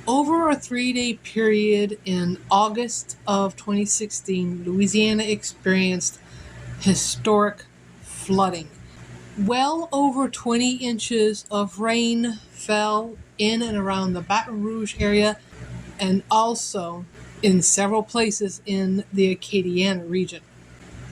Over a 3-day period in August of 2016, Louisiana experienced historic flooding. Well over 20 inches of rain fell in and around the Baton Rouge area and also in several places in the Acadiana region.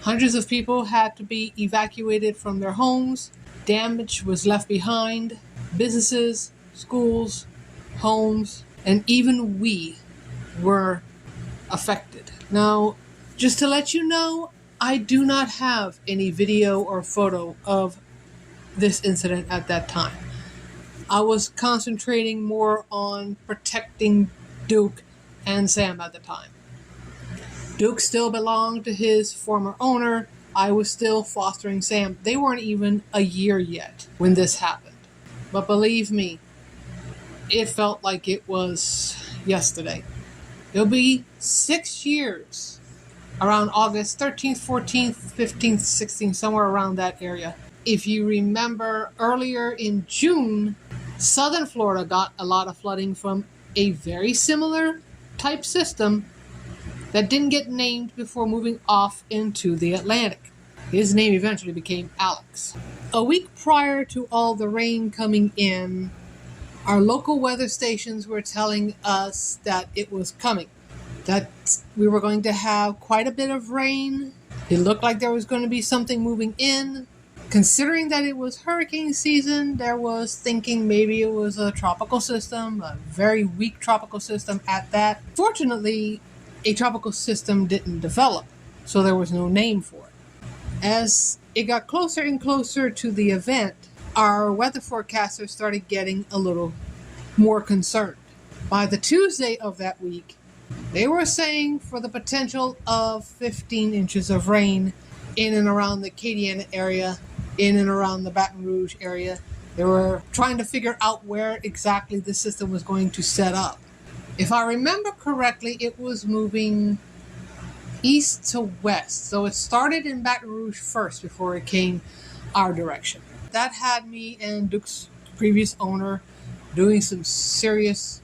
Hundreds of people had to be evacuated from their homes. Damage was left behind. Businesses, schools, homes, and even we were affected. Now, just to let you know, I do not have any video or photo of this incident at that time. I was concentrating more on protecting Duke and Sam at the time. Duke still belonged to his former owner. I was still fostering Sam. They weren't even a year yet when this happened. But believe me, it felt like it was yesterday. It'll be 6 years, around August 13th, 14th, 15th, 16th, somewhere around that area. If you remember, earlier in June, southern Florida got a lot of flooding from a very similar type system that didn't get named before moving off into the Atlantic. His name eventually became Alex. A week prior to all the rain coming in, our local weather stations were telling us that it was coming, that we were going to have quite a bit of rain. It looked like there was going to be something moving in. Considering that it was hurricane season, there was thinking maybe it was a tropical system, a very weak tropical system at that. Fortunately, a tropical system didn't develop, so there was no name for it. As it got closer and closer to the event, our weather forecasters started getting a little more concerned. By the Tuesday of that week, they were saying for the potential of 15 inches of rain in and around the Acadiana area, in and around the Baton Rouge area. They were trying to figure out where exactly the system was going to set up. If I remember correctly, it was moving east to west. So it started in Baton Rouge first before it came our direction. That had me and Duke's previous owner doing some serious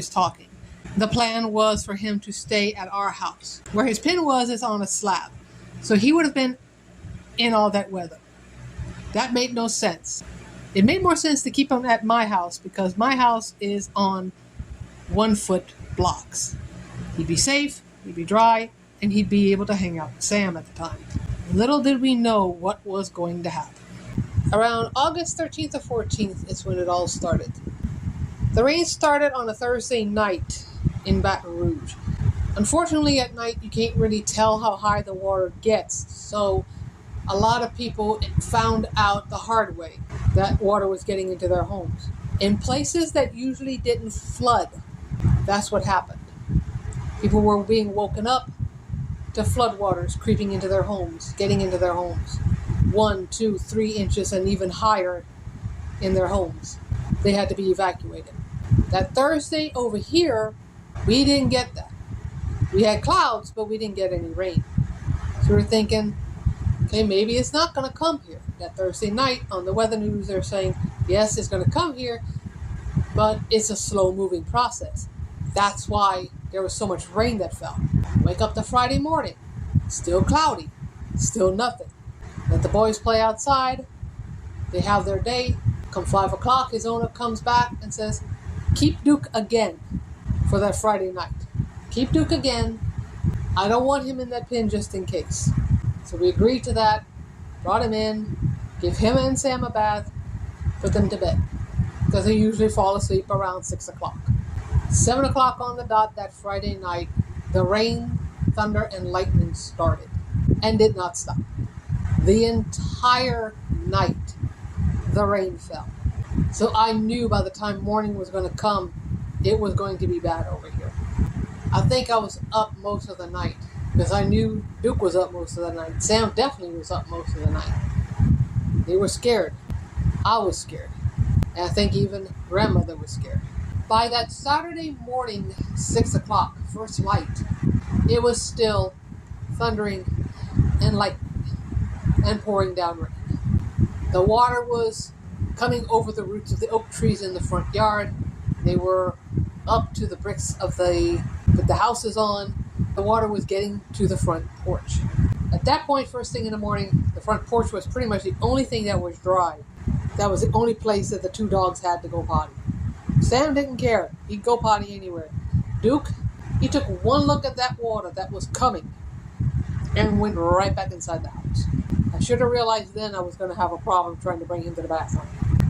talking. The plan was for him to stay at our house. Where his pen was is on a slab. So he would have been in all that weather. That made no sense. It made more sense to keep him at my house because my house is on 1-foot blocks. He'd be safe, he'd be dry, and he'd be able to hang out with Sam at the time. Little did we know what was going to happen. Around August 13th or 14th is when it all started. The rain started on a Thursday night in Baton Rouge. Unfortunately, at night you can't really tell how high the water gets, so a lot of people found out the hard way that water was getting into their homes. In places that usually didn't flood, that's what happened. People were being woken up to floodwaters creeping into their homes, getting into their homes. 1, 2, 3 inches and even higher in their homes. They had to be evacuated. That Thursday over here, we didn't get that. We had clouds, but we didn't get any rain. So we were thinking, okay, maybe it's not going to come here. That Thursday night on the weather news, they're saying, yes, it's going to come here, but it's a slow-moving process. That's why there was so much rain that fell. Wake up the Friday morning, still cloudy, still nothing. Let the boys play outside. They have their day. Come 5 o'clock, his owner comes back and says, keep Duke again for that Friday night. Keep Duke again. I don't want him in that pen just in case. So we agreed to that, brought him in, gave him and Sam a bath, put them to bed. Because they usually fall asleep around 6 o'clock. 7 o'clock on the dot that Friday night, the rain, thunder, and lightning started and did not stop. The entire night, the rain fell. So I knew by the time morning was going to come, it was going to be bad over here. I think I was up most of the night because I knew Duke was up most of the night. Sam definitely was up most of the night. They were scared. I was scared. And I think even grandmother was scared. By that Saturday morning, 6 o'clock, first light, it was still thundering and lightning and pouring down rain. The water was coming over the roots of the oak trees in the front yard. They were up to the bricks of that the house is on. The water was getting to the front porch. At that point, first thing in the morning, the front porch was pretty much the only thing that was dry. That was the only place that the two dogs had to go potty. Sam didn't care. He'd go potty anywhere. Duke, he took one look at that water that was coming and went right back inside the house. I should have realized then I was going to have a problem trying to bring him to the bathroom.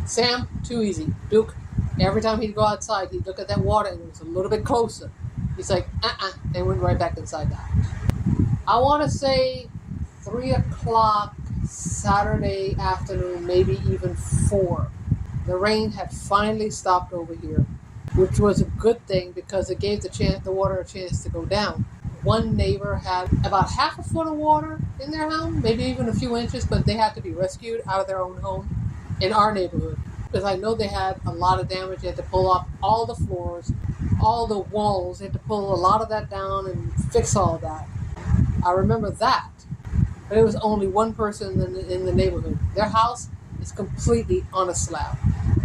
Sam, too easy. Duke, every time he'd go outside, he'd look at that water and it was a little bit closer. He's like, and went right back inside the house. I want to say 3 o'clock Saturday afternoon, maybe even 4. The rain had finally stopped over here, which was a good thing because it gave the water a chance to go down. One neighbor had about half a foot of water in their home, maybe even a few inches, but they had to be rescued out of their own home in our neighborhood. Because I know they had a lot of damage. They had to pull up all the floors, all the walls. They had to pull a lot of that down and fix all of that. I remember that. But it was only one person in the neighborhood. Their house is completely on a slab.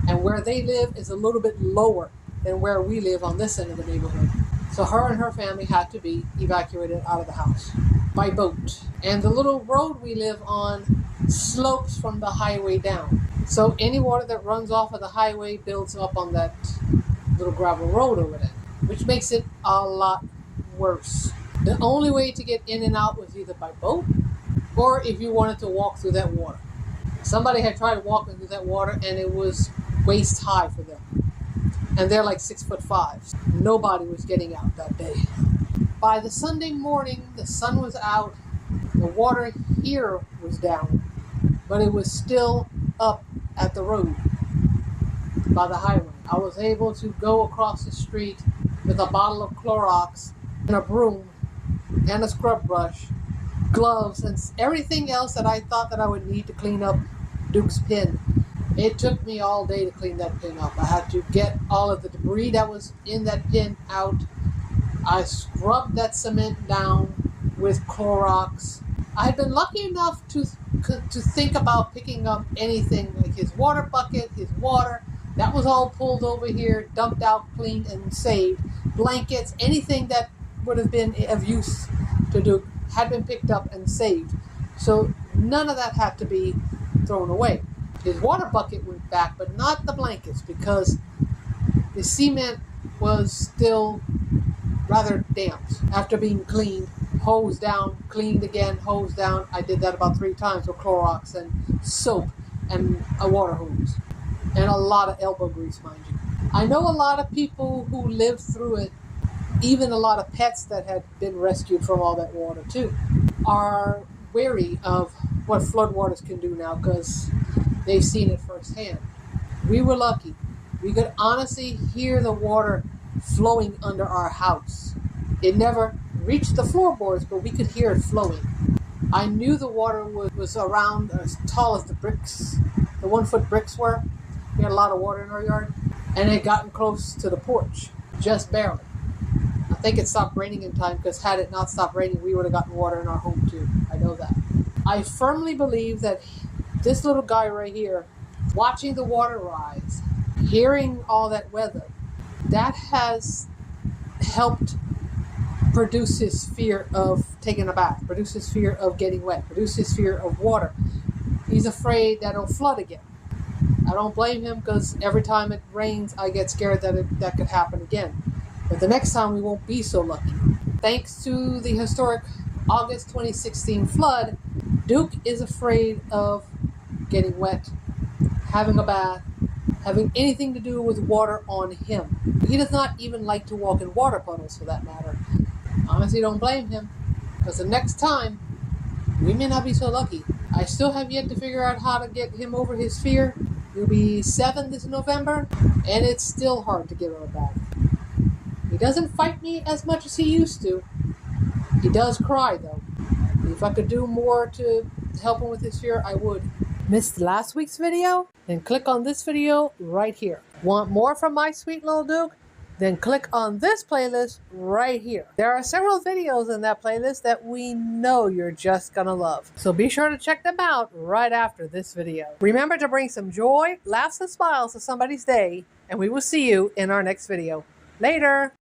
And where they live is a little bit lower than where we live on this end of the neighborhood. So her and her family had to be evacuated out of the house by boat. And the little road we live on slopes from the highway down. So any water that runs off of the highway builds up on that little gravel road over there, which makes it a lot worse. The only way to get in and out was either by boat or if you wanted to walk through that water. Somebody had tried walking through that water and it was waist high for them. And they're like 6'5". Nobody was getting out that day. By the Sunday morning, the sun was out. The water here was down, but it was still up at the road by the highway. I was able to go across the street with a bottle of Clorox and a broom and a scrub brush, gloves, and everything else that I thought that I would need to clean up Duke's pin. It took me all day to clean that pin up. I had to get all of the debris that was in that pin out. I scrubbed that cement down with Clorox. I had been lucky enough to think about picking up anything like his water bucket, his water. That was all pulled over here, dumped out, cleaned, and saved. Blankets, anything that would have been of use to Duke had been picked up and saved. So none of that had to be thrown away. His water bucket went back, but not the blankets because the cement was still rather damp after being cleaned. Hose down, cleaned again, hose down. I did that about 3 times with Clorox and soap and a water hose. And a lot of elbow grease, mind you. I know a lot of people who lived through it, even a lot of pets that had been rescued from all that water too, are wary of what floodwaters can do now because they've seen it firsthand. We were lucky. We could honestly hear the water flowing under our house. It never reached the floorboards, but we could hear it flowing. I knew the water was around as tall as the bricks, the 1-foot bricks were. We had a lot of water in our yard, and it had gotten close to the porch, just barely. I think it stopped raining in time because had it not stopped raining, we would have gotten water in our home too. I know that. I firmly believe that this little guy right here, watching the water rise, hearing all that weather, that has helped produce his fear of taking a bath, produce his fear of getting wet, produce his fear of water. He's afraid that it'll flood again. I don't blame him because every time it rains, I get scared that could happen again. But the next time we won't be so lucky. Thanks to the historic August 2016 flood, Duke is afraid of getting wet, having a bath, having anything to do with water on him. He does not even like to walk in water puddles for that matter. Honestly, don't blame him, because the next time, we may not be so lucky. I still have yet to figure out how to get him over his fear. He'll be 7 this November, and it's still hard to give him a bath. He doesn't fight me as much as he used to. He does cry, though. If I could do more to help him with his fear, I would. Missed last week's video? Then click on this video right here. Want more from my sweet little Duke? Then click on this playlist right here. There are several videos in that playlist that we know you're just gonna love. So be sure to check them out right after this video. Remember to bring some joy, laughs, and smiles to somebody's day, and we will see you in our next video. Later!